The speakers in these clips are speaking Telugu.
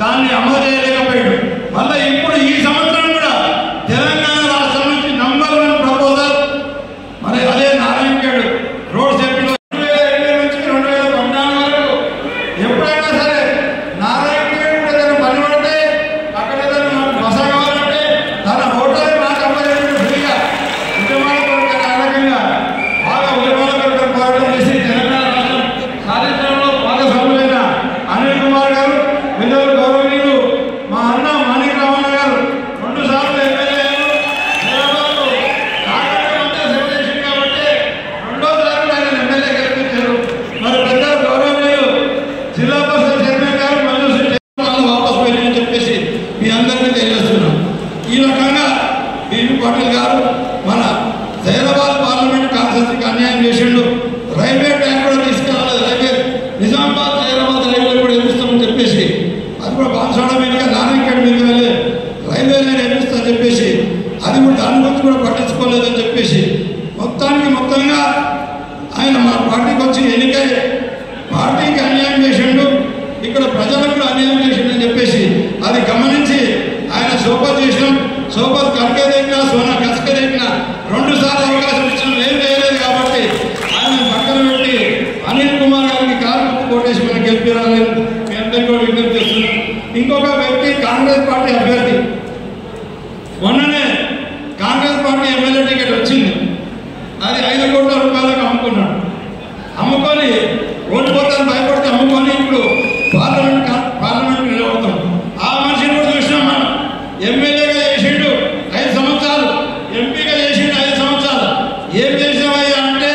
దాన్ని అమలు చేయలేకపోయాడు. మళ్ళీ ఇప్పుడు ఈ సంవత్సరం కూడా తెలంగాణ రాష్ట్రం నుంచి నంబర్ 1 ప్రపోజల్ మరి అదే నారాయణఖేడ్ రోడ్ సేఫ్టీలో 2008 నుంచి 2014 వరకు ఎప్పుడైనా సరే నారాయణఖేడ్ కూడా ఏదైనా పని పడితే అక్కడ ఏదైనా బస కావాలంటే తన హోటల్ నాకు అమ్మలేదు ఫ్రీగా ఉద్యమాల కొరకు ఆ రకంగా బాగా ఉద్యమాల కొరకు పోరాటం చేసి తెలంగాణ రాష్ట్రం సాధించడంలో భాగస్వాములైన అనిల్ కుమార్ గారు, విధులు గౌరవనీయులు మా అన్న మాణిక్ రామన్న గారు 2 సార్లు ఎమ్మెల్యేలు కాబట్టి 2వ సారి ఆయన ఎమ్మెల్యే గెలిపించారు. మరి పెద్ద గౌరవనీయులు జిల్లా పరిషత్ చైర్మన్ గారు మంజూరు వాపసు పోయిందని చెప్పేసి మీ అందరికీ తెలియజేస్తున్నాం. ఈ రకంగా బీబీ పాటిల్ గారు మన హైదరాబాద్ పార్లమెంట్ కాన్స్టిట్యూన్సీకి అన్యాయం చేసిండు. రైల్వే ట్రాక్ కూడా తీసుకెళ్ళాలి, రైల్వే నిజామాబాద్ హైదరాబాద్ రైల్వే కూడా నిర్మిస్తామని చెప్పేసి అది కూడా బాన్సాడ మీదుగా నారాయణఖేడ్ మీదుగా వెళ్ళి రైల్వే లైన్ నిర్మిస్తామని చెప్పేసి అది కూడా దాని గురించి కూడా పట్టించుకోలేదని చెప్పేసి మొత్తంగా ఆయన మా పార్టీకి వచ్చి ఎన్నికై పార్టీకి అన్యాయం చేసిండు, ఇక్కడ ప్రజలకు కూడా అన్యాయం చేసిండని చెప్పేసి అది గమనించి ఆయన సోపత్ చేసినాం. సోపత్ కడకే దగ్గర సోనా కసకే దగ్గర 2 సార్లు అవకాశం ఇచ్చినాం, ఏం చేయలేదు కాబట్టి ఆయన పక్కన పెట్టి అనిల్ కుమార్ గారికి కారు కోటేసి మనం గెలిపిరాలని మీ అందరికీ కూడా విజ్ఞప్తి చేస్తున్నాం. ఇంకొక వ్యక్తి కాంగ్రెస్ పార్టీ అభ్యర్థి మొన్ననే కాంగ్రెస్ పార్టీ ఎమ్మెల్యే టికెట్ వచ్చింది, అది 5 కోట్ల రూపాయలకు అమ్ముకున్నాడు. అమ్ముకొని ఓడిపోతాను భయపడితే అమ్ముకొని ఇప్పుడు పార్లమెంట్ నిలబడతాం. ఆ మనిషిని కూడా చూసినాం మనం. ఎమ్మెల్యేగా చేసిండు 5 సంవత్సరాలు, ఎంపీగా చేసిండు 5 సంవత్సరాలు. ఏం చేసామయ్యా అంటే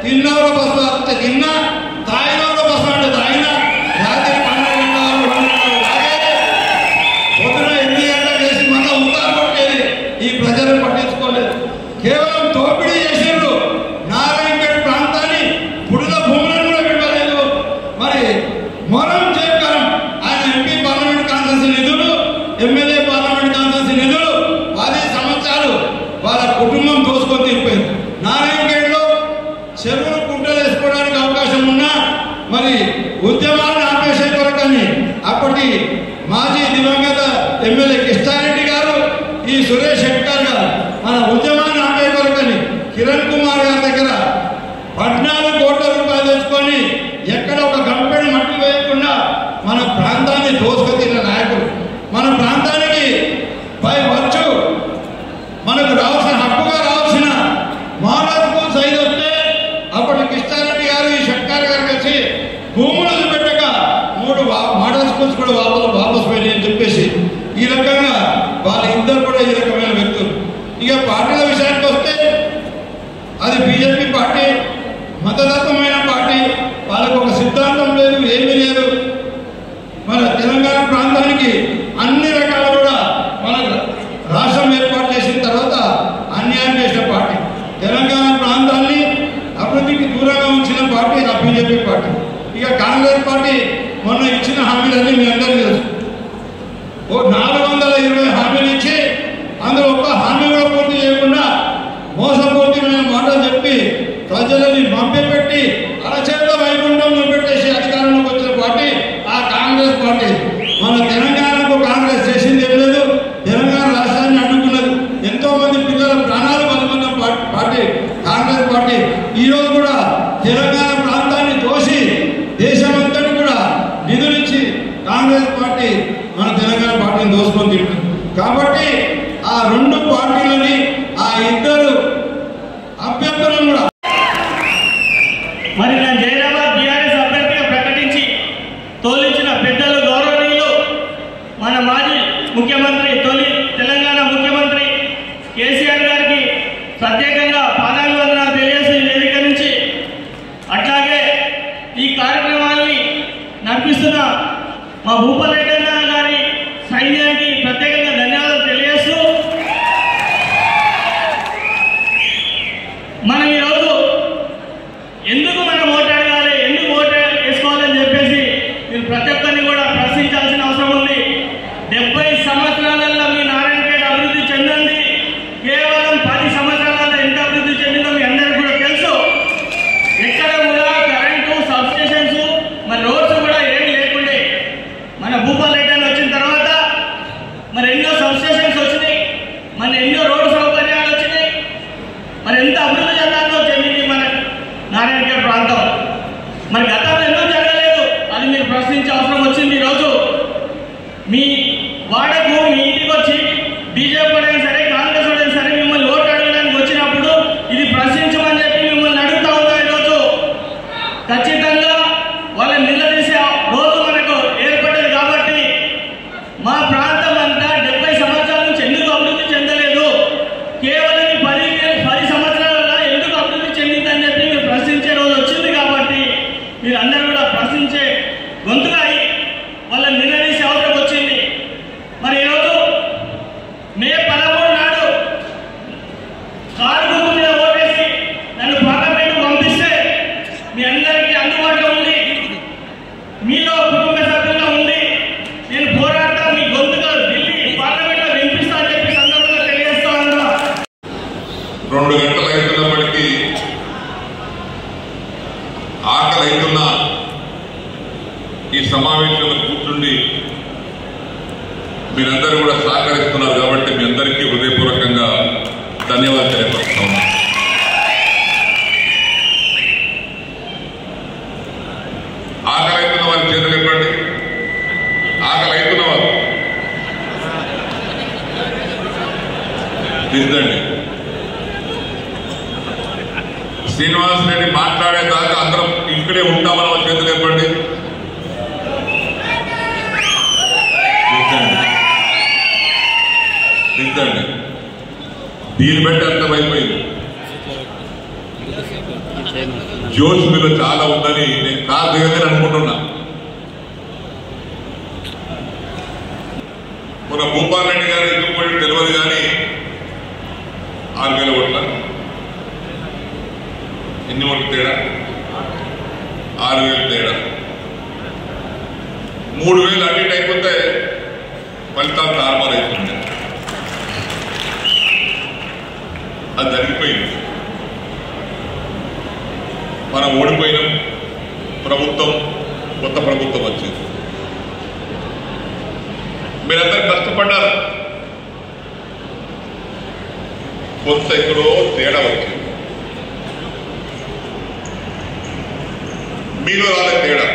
తిన్నవర బస్సు వస్తే తిన్నా, తాయినవర బస్సు అంటే తాయినా, రాత్రి 12 గంటలు పొద్దున 8 గంటలకు చేసి మళ్ళీ ఉత్తారు కొట్టేది. ఈ ప్రజలను పట్టించుకోలేదు, కేవలం దోపిడీ చేసిండ్రు. నారాయణఖేడ్ ప్రాంతాన్ని పుడుల భూములను కూడా ఇవ్వలేదు. మరి మొరం చేకరం ఆయన ఎంపీ పార్లమెంట్ కాన్స్టిట్యూన్సీ నిధులు, ఎమ్మెల్యే పార్లమెంట్ కాన్స్టిట్యూన్సీ నిధులు 10 సంవత్సరాలు వాళ్ళ కుటుంబం దోసుకొని తిరిగిపోయింది. నారాయణఖేడ్లో చెరువులు కుంటలు వేసుకోవడానికి అవకాశం ఉన్నా మరి ఉద్యమాలను ఆపేసే కొరకని అప్పటి మాజీ దివంగత ఎమ్మెల్యే కిష్టారెడ్డి గారు, ఈ సురేష్ శెట్కర్ గారు మన ఉద్యమాన్ని ఆపే కొరకని కిరణ్ కుమార్ గారి దగ్గర 14 కోట్ల రూపాయలు తెచ్చుకొని ఎక్కడ ఒక గంపెడు మట్టి వేయకుండా మన ప్రాంతాన్ని దోసుకొచ్చిన నాయకుడు. మన ప్రాంతానికి పై వచ్చు మనకు రావాల్సిన హక్కుగా రావాల్సిన మోడల్ స్కూల్ సైజ్ వస్తే అప్పటి కిష్టారెడ్డి గారు ఈ షట్కార్ గారు కలిసి భూములు పెట్టక 3 మోడల్ స్కూల్స్ కూడా వాపసు పోయినాయి అని చెప్పేసి ఈ రకంగా వాళ్ళిద్దరు కూడా ఈ రకమైన వ్యక్తులు. ఇక పార్టీల విషయానికి వస్తే అది బీజేపీ పార్టీ మతతత్వమైన పార్టీ, వాళ్ళకు ఒక సిద్ధాంతం లేదు, ఏమీ లేదు. మన తెలంగాణ ప్రాంతానికి అన్ని రకాలు కూడా మన రాష్ట్రం ఏర్పాటు చేసిన తర్వాత అన్యాయం చేసిన పార్టీ, తెలంగాణ ప్రాంతాన్ని అభివృద్ధికి దూరంగా ఉంచిన పార్టీ ఆ బీజేపీ పార్టీ. ఇక కాంగ్రెస్ పార్టీ మొన్న ఇచ్చిన హామీలన్నీ మీ అందరికీ తెలుసు. 420 హామీలు ఇచ్చి అందులో ఒక్క హామీ కూడా పూర్తి చేయకుండా మోసపూర్తిమైన మాటలు చెప్పి ప్రజలని మభ్యపెట్టి అరచేత వైకుంఠం చూపెట్టేసి అధికారంలోకి వచ్చిన పార్టీ ఆ కాంగ్రెస్ పార్టీ. మన తెలంగాణకు కాంగ్రెస్ చేసింది ఏం లేదు, తెలంగాణ రాష్ట్రాన్ని అడ్డుకున్నది. ఎంతో మంది పిల్లల ప్రాణాలు బతుకున్న పార్టీ కాంగ్రెస్ పార్టీ. ఈరోజు కూడా తెలంగాణ ప్రాంతాన్ని దోషి దేశమంతటి కూడా నిధులిచ్చి కాంగ్రెస్ పార్టీ మన తెలంగాణ పార్టీని దోసుకొని తింటుంది. కాబట్టి ఆ 2 పార్టీలని ఆ 2 అభ్యర్థులను కూడా మరి నేను జైరాబాద్ బీఆర్ఎస్ అభ్యర్థిగా ప్రకటించి తోలించిన పెద్దలు గౌరవనీయులు మన మాజీ ముఖ్యమంత్రి, తొలి తెలంగాణ ముఖ్యమంత్రి కేసీఆర్ గారికి ప్రత్యేకంగా పాదాభివందనాలు తెలియజేసి వేదిక నుంచి, అట్లాగే ఈ కార్యక్రమాన్ని నడిపిస్తున్న మా భూపాలరెడ్డి గారి సైన్యానికి ప్రత్యేకంగా ధన్యవాదాలు తెలియజేస్తూ, మనం ఈరోజు ఎందుకు మనం ఓటు అడగాలి, ఎందుకు ఓటు వేసుకోవాలని చెప్పేసి మీరు ప్రతి ఒక్కరిని కూడా ప్రశ్నించాల్సిన అవసరం ఉంది. 70 సంవత్సరాలలో మీ నారాయణఖేడ్ అభివృద్ధి చెందింది, కేవలం 10 సంవత్సరాలలో ఎంత అభివృద్ధి చెందిందో మీ అందరికీ కూడా తెలుసు. ఎక్కడ కూడా కరెంటు, సబ్స్టేషన్స్, మరి రోడ్స్ కూడా ఏమి లేకుండే. మన భూపాలరెడ్డి వచ్చిన వాడకు మీ ఇంటికి వచ్చి బీజేపీ వాడైనా సరే కాంగ్రెస్ వాడైనా సరే మిమ్మల్ని ఓటు అడగడానికి వచ్చినప్పుడు ఇది ప్రశ్నించమని చెప్పి మిమ్మల్ని అడుగుతా ఉన్నా. ఈరోజు ఖచ్చితంగా వాళ్ళని నిలదీసే రోజు మనకు ఏర్పడ్డది. కాబట్టి మా ప్రాంతం అంతా 70 సంవత్సరాల నుంచి ఎందుకు అభివృద్ధి చెందలేదు, కేవలం 10 సంవత్సరాల ఎందుకు అభివృద్ధి చెందిందని చెప్పి మీరు ప్రశ్నించే రోజు వచ్చింది. కాబట్టి మీరు అందరూ కూడా ప్రశ్నించే గొంతుగా వాళ్ళని నిలదీసే అవసరం వచ్చింది. మరి ఈరోజు మే 13 నాడు కారు గుర్తు మీద ఓటేసి నన్ను పార్లమెంట్ పంపిస్తే మీ అందరికీ అందుబాటులో ఉంది, మీలో కుటుంబ సభ్యులుగా ఉంది, నేను పోరాడతా మీ గొంతుగా ఢిల్లీ పార్లమెంట్ లో వినిపిస్తా అని చెప్పి సందర్భంగా తెలియజేస్తా ఉన్నా. 2 గంటలు అవుతున్నప్పటికీ ఆకలి అవుతున్న ఈ సమావేశంలో కూర్చుండి మీరందరూ కూడా సహకరిస్తున్నారు. కాబట్టి మీ అందరికీ హృదయపూర్వకంగా ధన్యవాదాలు తెలియపరుస్తా ఉన్నా. ఆకలి అవుతున్న వారి చేతులు ఇవ్వండి. ఆకలి అవుతున్న వారు దిద్దండి. శ్రీనివాస్ రెడ్డి మాట్లాడేదాకా అందరం ఇక్కడే ఉంటామని వాళ్ళ చేతులు ఇవ్వండి. దిద్దండి. దీన్ని బట్టి అర్థమైపోయింది జోష్ మీలో చాలా ఉందని నేను కాదు దిగదని అనుకుంటున్నా. మన భూపాల్ రెడ్డి గారు ఎందుకు పోయి తెలియదు కానీ 6,000 ఓట్ల ఎన్ని ఓట్లు తేడా? 6,000 తేడా. 3,000 అన్నిటి అయిపోతే ఫలితాలు తారుమారు అవుతుంది. అది జరిగిపోయింది. మనం ఓడిపోయినాం. ప్రభుత్వం కొత్త ప్రభుత్వం వచ్చింది. మీరందరూ కష్టపడ్డారు. కొంత ఎక్కడో తేడా వచ్చింది. మీలో రాలే తేడా.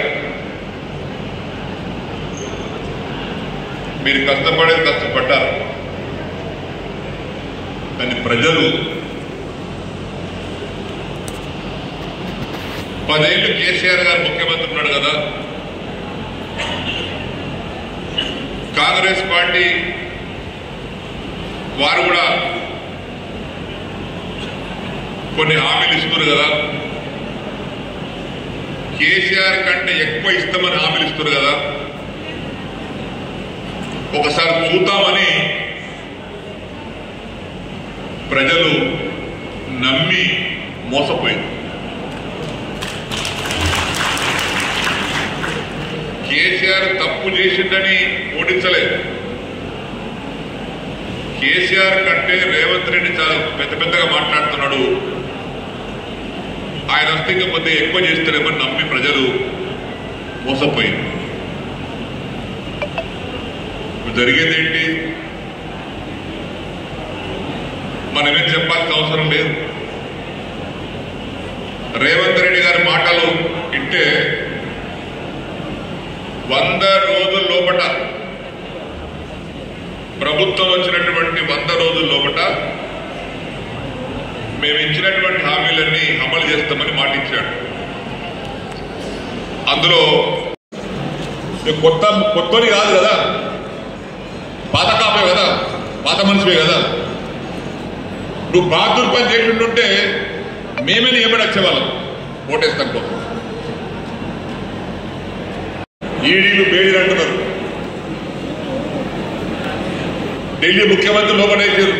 మీరు కష్టపడ్డారు. కానీ ప్రజలు 10 ఏళ్ళు కేసీఆర్ గారు ముఖ్యమంత్రి ఉన్నాడు కదా, కాంగ్రెస్ పార్టీ వారు కూడా కొన్ని హామీలు ఇస్తున్నారు కదా, కేసీఆర్ కంటే ఎక్కువ ఇస్తామని హామీలు ఇస్తున్నారు కదా, ఒకసారి చూద్దామని ప్రజలు నమ్మి మోసపోయింది. కేసీఆర్ తప్పు చేసిందని ఓడించలేదు. కేసీఆర్ కంటే రేవంత్ రెడ్డి చాలా పెద్దగా మాట్లాడుతున్నాడు, ఆయన వస్తే కొద్దిగా ఎక్కువ చేస్తారేమని నమ్మి ప్రజలు మోసపోయింది. జరిగేది ఏంటి? మనమేం చెప్పాల్సిన అవసరం లేదు. రేవంత్ రెడ్డి గారి మాటలు వింటే 100 రోజుల లోపట, ప్రభుత్వం వచ్చినటువంటి 100 రోజుల లోపట మేము ఇచ్చినటువంటి హామీలన్నీ అమలు చేస్తామని మాట ఇచ్చాడు. అందులో కొత్తని కాదు కదా, పాత కాపే కదా, పాత మనిషివే కదా. నువ్వు బహదూర్ పని చేసింటుంటే మేమే ఏమని వచ్చేవాళ్ళం ఓటేస్తాం కోసం. ఈడీలు బేడీలు అంటున్నారు. ఢిల్లీ ముఖ్యమంత్రి లోపడేసారు,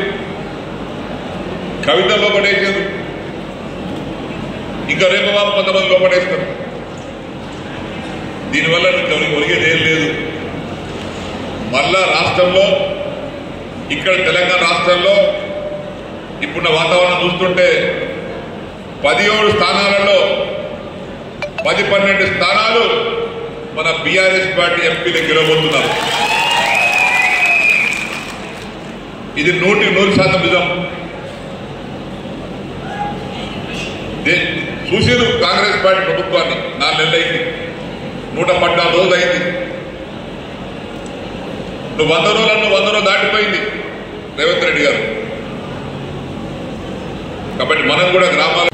కవిత లోపడేసారు, ఇంకా రేపు కొంతమంది లోపడేస్తారు. దీనివల్ల ఒరిగేది ఏం లేదు. మళ్ళా రాష్ట్రంలో, ఇక్కడ తెలంగాణ రాష్ట్రంలో ఇప్పుడున్న వాతావరణం చూస్తుంటే 17 స్థానాలలో 10-12 స్థానాలు మన బీఆర్ఎస్ పార్టీ ఎంపీలు గెలవబోతున్నారు. ఇది 100% నిజం. చూసారు కాంగ్రెస్ పార్టీ ప్రభుత్వాన్ని 4 నెలలు అయింది, 114 రోజులు అయింది. నువ్వు 100 రోజులు దాటిపోయింది రేవంత్ రెడ్డి గారు. కాబట్టి మనం కూడా గ్రామాల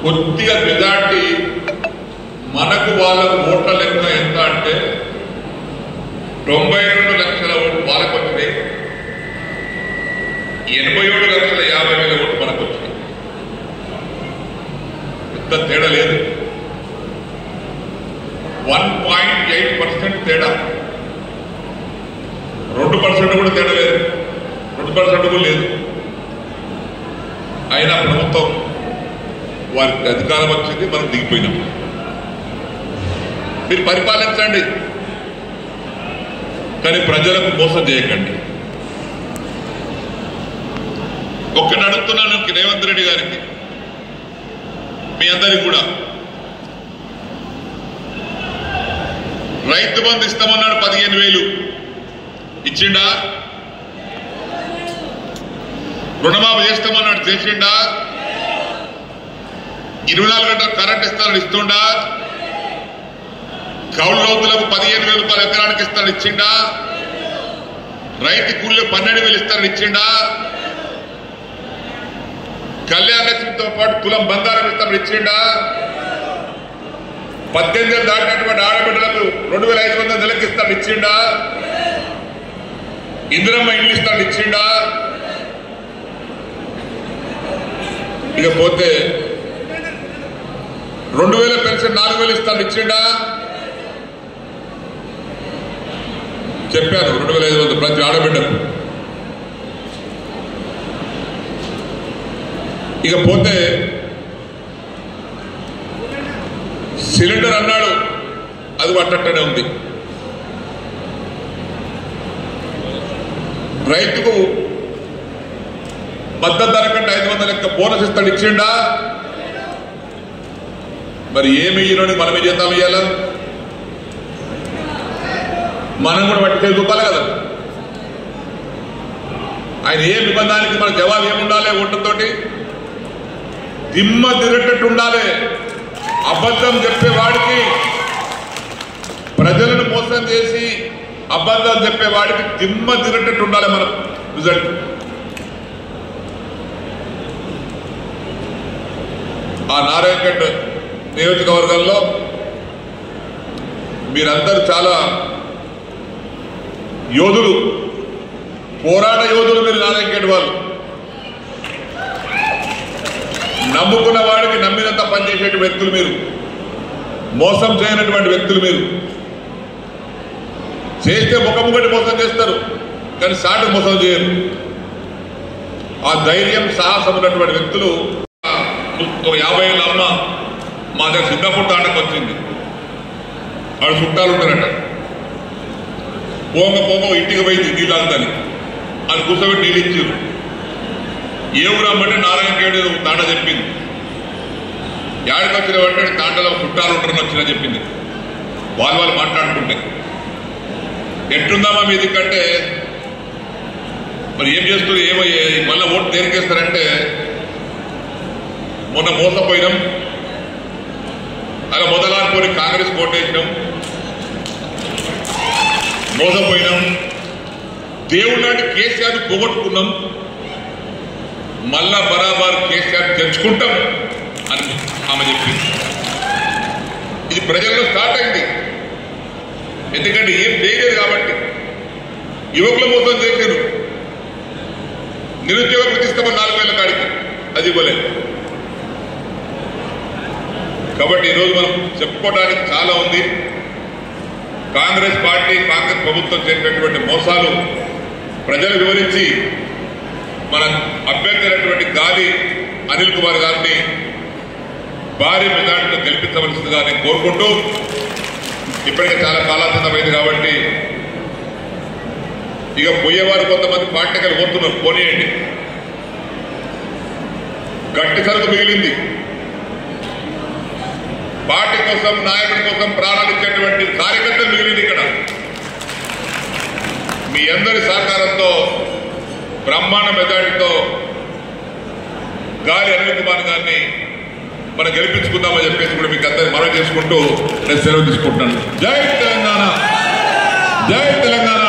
కొద్దిగా మెజార్టీ మనకు వాళ్ళ ఓట్ల లెక్క ఎంత అంటే 92 లక్షల ఓట్లు వాళ్ళకు వచ్చినాయి, 87,50,000 ఓట్లు మనకు వచ్చినాయి. పెద్ద తేడా లేదు, 1.8% తేడా, 2% కూడా తేడా లేదు, 2% కూడా లేదు. అయినా ప్రభుత్వం వారికి అధికారం వచ్చింది, మనం దిగిపోయినాం. మీరు పరిపాలించండి, కానీ ప్రజలకు మోసం చేయకండి. ఒక్కటి అడుగుతున్నాను రేవంత్ రెడ్డి గారికి, మీ అందరికి కూడా, రైతు బంధు ఇస్తామన్నాడు 15,000 ఇచ్చిండా? రుణమాఫీ చేస్తామన్నాడు చేసిండా? 24 గంటలు కరెంట్ ఇస్తానని ఇస్తుండా? కౌలు రైతులకు 15,000 రూపాయలు ఎకరానికి ఇస్తానని ఇచ్చిండా? రైతు కూలీలు 12,000 ఇస్తానని ఇచ్చిండా? కళ్యాణ లక్ష్మితో పాటు తులం బంగారం ఇస్తానని ఇచ్చిండా? 18 ఏళ్ళు దాటినటువంటి ఆడబిడ్డలకు 2,500 నెలకి ఇస్తానని ఇచ్చిండా? ఇందిరమ్మ ఇల్లు ఇస్తానని ఇచ్చిండా? ఇకపోతే 2,000 పెన్షన్ 4,000 ఇస్తానని ఇచ్చిండా? చెప్పారు 2,500 ప్రతి ఆడబిడ్డకు. ఇకపోతే సిలిండర్ అన్నాడు, అది పట్టనే ఉంది. రైతుకు మద్దతు ధర కంటే 500 లెక్క బోనస్ ఇస్తాడు ఇచ్చిండా? మరి ఏమి ఇయ్యనోని మనమే చేద్దాం ఇయ్యాలా? మనం కూడా బట్టి తెలుసుకోవాలి కదా. ఆయన ఏ నిబంధనకి మన జవాబు ఏముండాలి? ఓట్లతోటి దిమ్మ తిరగట్టు ఉండాలి. అబద్ధం చెప్పేవాడికి, ప్రజలను మోసం చేసి అబద్ధం చెప్పేవాడికి దిమ్మ తిరగట్టు ఉండాలి మన రిజల్ట్. ఆ నారాయణగఢ్ నియోజకవర్గంలో మీరందరూ చాలా యోధులు, పోరాట యోధులు మీరు. నారాయణగఢ్ వాళ్ళు నమ్ముకున్న వాడికి నమ్మినంత పనిచేసే వ్యక్తులు మీరు, మోసం చేయనటువంటి వ్యక్తులు మీరు. చేస్తే ముఖముఖటి మోసం చేస్తారు, కానీ సాటి మోసం చేయరు. ఆ ధైర్యం సాహసం ఉన్నటువంటి వ్యక్తులు. 50 ఏళ్ళ అమ్మ మా దగ్గర సింగపూర్ తాండకు వచ్చింది. వాడు చుట్టాలు ఉంటారట. పోంగ ఇంటికి పోయింది నీళ్ళందని, అది కూర్చోబెట్టి నీళ్ళు ఇచ్చారు. ఏ ఊరమ్మంటే నారాయణగఢ్ తాండ చెప్పింది. యాడికి వచ్చిన అంటే తాండలో చుట్టాలు ఉంటారని వచ్చినా చెప్పింది. వాళ్ళు మాట్లాడుకుంటే ఎట్టుందామా మీది కంటే మరి ఏం చేస్తారు, ఏమో మళ్ళీ ఓటు దేనికేస్తారంటే మొన్న మోసపోయినాం, అలా మొదలాడుకొని కాంగ్రెస్ ఓటేసినాం, మోసపోయినాం, దేవుడు లాంటి కేసీఆర్ పోగొట్టుకున్నాం, మళ్ళా బరాబర్ కేసీఆర్ తెచ్చుకుంటాం అని ఆమె చెప్పింది. ఇది ప్రజల్లో స్టార్ట్ అయింది. ఎందుకంటే ఏం చేయలేదు కాబట్టి. యువకుల మోసం చేశారు. నిరుద్యోగ ప్రతిష్టమని 4,000 కాడికి అది ఇవ్వలేదు. కాబట్టి ఈరోజు మనం చెప్పుకోవడానికి చాలా ఉంది. కాంగ్రెస్ పార్టీ, కాంగ్రెస్ ప్రభుత్వం చేసినటువంటి మోసాలు ప్రజలు వివరించి మన అభ్యర్థి అయినటువంటి గాలి అనిల్ కుమార్ గారిని భారీ మెజార్టీతో గెలిపించవలసిందిగా నేను కోరుకుంటూ, ఇప్పటికే చాలా కాలాతీతమైంది కాబట్టి ఇక పోయేవారు కొంతమంది పార్టీకలు పోతున్నారు, పోనీయండి. గట్టి సరుకు మిగిలింది. పార్టీ కోసం, నాయకుడి కోసం ప్రాణాలు ఇచ్చేటువంటి కార్యకర్తలు మిగిలింది. ఇక్కడ మీ అందరి సహకారంతో బ్రహ్మాండ మెజార్టీతో గాలి అనిల్ కుమార్ గారిని మనం గెలిపించుకుందామని చెప్పేసి కూడా మీకు అందరినీ మనవి చేసుకుంటూ నేను సెలవు తీసుకుంటున్నాను. జై తెలంగాణ, జై తెలంగాణ.